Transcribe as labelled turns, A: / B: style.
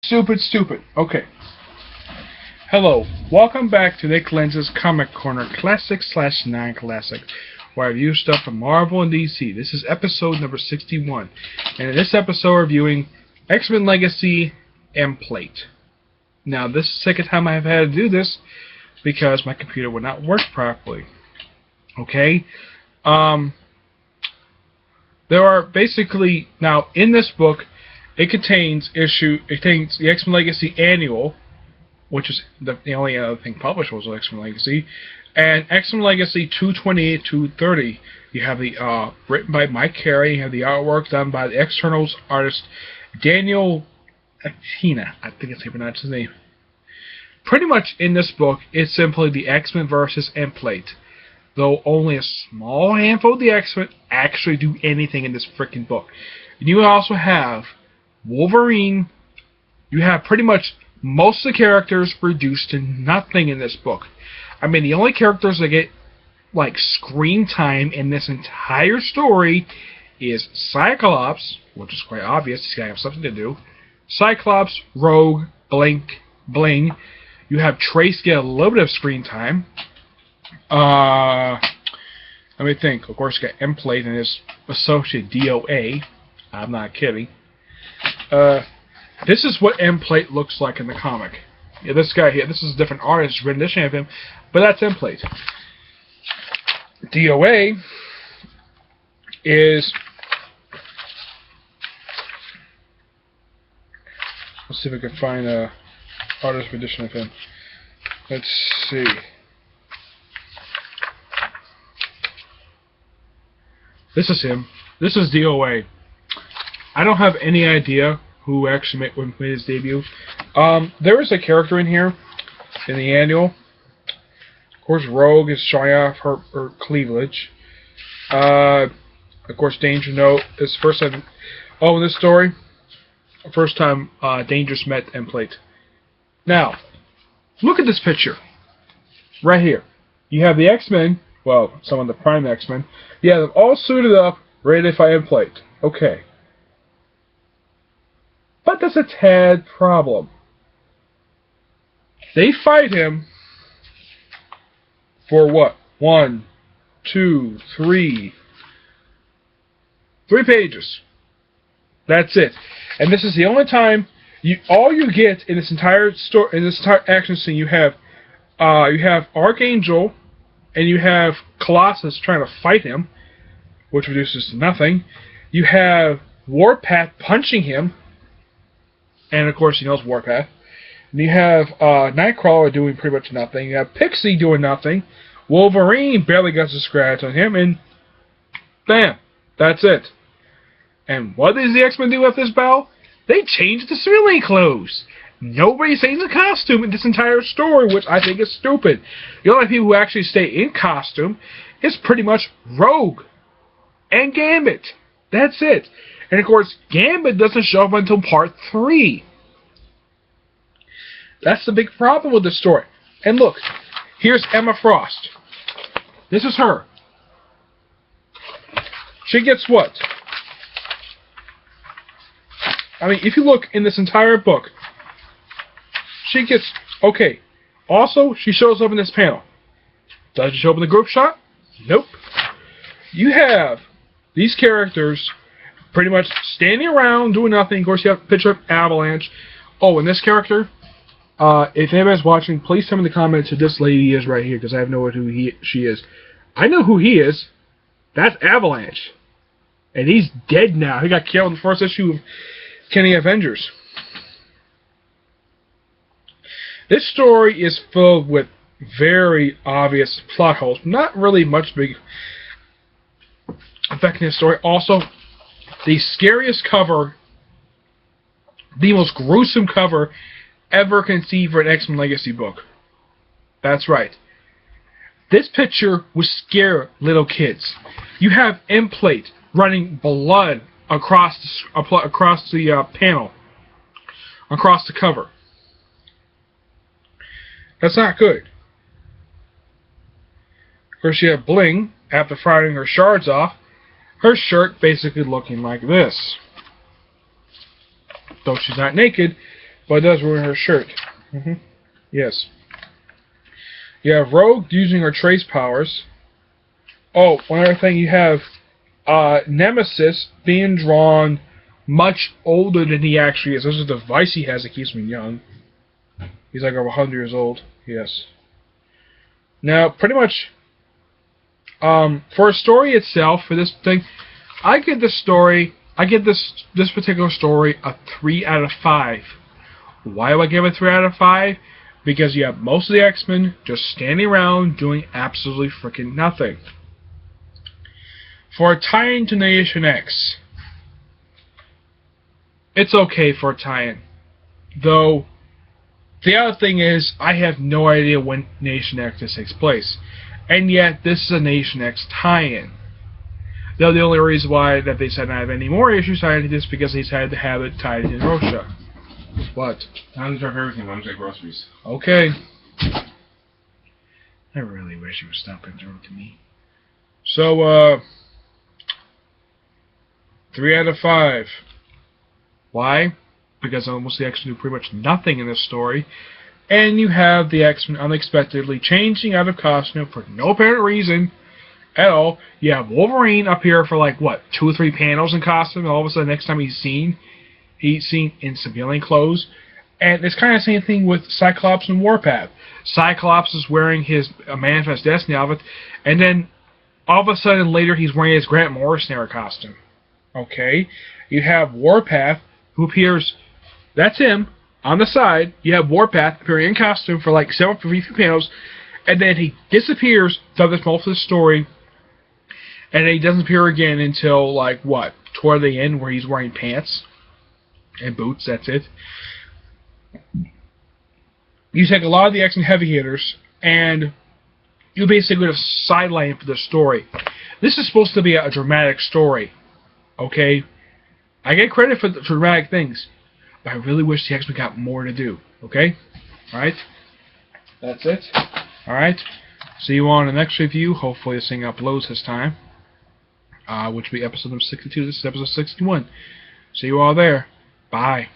A: Stupid. Okay. Hello. Welcome back to Nick Lenz's Comic Corner Classic / Non-Classic, where I review stuff from Marvel and DC. This is episode number 61. And in this episode, we're reviewing X-Men Legacy-Emplate. Now, this is the second time I've had to do this because my computer would not work properly. Okay? There are basically, now, in this book, it contains the X-Men Legacy Annual, which is the only other thing published was X-Men Legacy, and X-Men Legacy 228-230. You have the written by Mike Carey. You have the artwork done by the Externals artist Daniel Atina. I think that's how you pronounce his name. Pretty much in this book, it's simply the X-Men versus Emplate. Though only a small handful of the X-Men actually do anything in this freaking book. And you also have Wolverine. You have pretty much most of the characters reduced to nothing in this book. I mean, the only characters that get like screen time in this entire story is Cyclops, which is quite obvious. He's gotta have something to do. Cyclops, Rogue, Bling. You have Trace get a little bit of screen time. Let me think. Of course, you got Emplate and his associate DOA. I'm not kidding. This is what Emplate looks like in the comic. Yeah, this guy here, this is a different artist rendition of him, but that's Emplate. DOA is... Let's see if I can find a artist rendition of him. Let's see. This is him. This is DOA. I don't have any idea who actually made his debut. There is a character in here, in the annual. Of course, Rogue is showing off her cleavage. Of course, Danger Note is first time. Oh, in this story, first time Dangerous met Emplate. Now, look at this picture. Right here. You have the X-Men, well, some of the Prime X-Men. You have them all suited up, ready to fight Emplate. Okay. But there's a tad problem. They fight him for what? 1, 2, 3. 3 pages. That's it. And this is the only time all you get in this entire story, in this entire action scene. You have Archangel and you have Colossus trying to fight him, which reduces to nothing. You have Warpath punching him. And, of course, he knows Warpath. And you have Nightcrawler doing pretty much nothing. You have Pixie doing nothing. Wolverine barely gets a scratch on him. And, bam, that's it. And what does the X-Men do with this battle? They change the civilian clothes. Nobody stays in costume in this entire story, which I think is stupid. The only people who actually stay in costume is pretty much Rogue and Gambit. That's it. And of course, Gambit doesn't show up until part 3. That's the big problem with this story. And look, here's Emma Frost. This is her. She gets what? I mean, if you look in this entire book, she gets... Okay. Also, she shows up in this panel. Does she show up in the group shot? Nope. You have these characters pretty much standing around, doing nothing. Of course, you have a picture of Avalanche. Oh, and this character, if anybody's watching, please tell me in the comments who this lady is right here, because I have no idea who she is. I know who he is. That's Avalanche. And he's dead now. He got killed in the first issue of Kenny Avengers. This story is filled with very obvious plot holes. Not really much big affecting this story. Also, the scariest cover, the most gruesome cover ever conceived for an X-Men Legacy book. That's right. This picture would scare little kids. You have Emplate running blood across the panel, across the cover. That's not good. Of course, you have Bling, after firing her shards off, her shirt basically looking like this. Though she's not naked, But it does ruin her shirt. Yes. You have Rogue using her trace powers. Oh, one other thing, you have Nemesis being drawn much older than he actually is. This is the device he has that keeps him young. He's like over 100 years old. Yes. Now, pretty much, for a story itself, for this thing, I give this particular story a 3 out of 5. Why do I give it 3 out of 5? Because you have most of the X-Men just standing around doing absolutely freaking nothing. For a tie-in to Nation X, it's okay for a tie-in. Though, the other thing is, I have no idea when Nation X takes place. And yet, this is a Nation X tie-in. Though the only reason why that they said not have any more issues tied to this because they decided to have it tied in Russia. What?
B: Time to drop everything when I'm getting groceries.
A: Okay. I really wish you would stop interrupting me. So, 3 out of 5. Why? Because almost the X-Men do pretty much nothing in this story. And you have the X-Men unexpectedly changing out of costume for no apparent reason at all. You have Wolverine up here for like, what, 2 or 3 panels in costume, and all of a sudden next time he's seen in civilian clothes. And it's kind of the same thing with Cyclops and Warpath. Cyclops is wearing his Manifest Destiny outfit, and then all of a sudden later he's wearing his Grant Morrison era costume. Okay? You have Warpath, who appears, that's him, on the side. You have Warpath appearing in costume for like several few panels, and then he disappears throughout this most of the story, and then he doesn't appear again until, like, what, toward the end where he's wearing pants and boots, that's it. You take a lot of the X-Men heavy hitters, and you basically have sidelined for the story. This is supposed to be a dramatic story, okay? I get credit for the dramatic things, but I really wish the X-Men got more to do, okay? Alright? That's it. Alright? See you on the next review. Hopefully this thing uploads this time. Which will be episode number 62. This is episode 61. See you all there. Bye.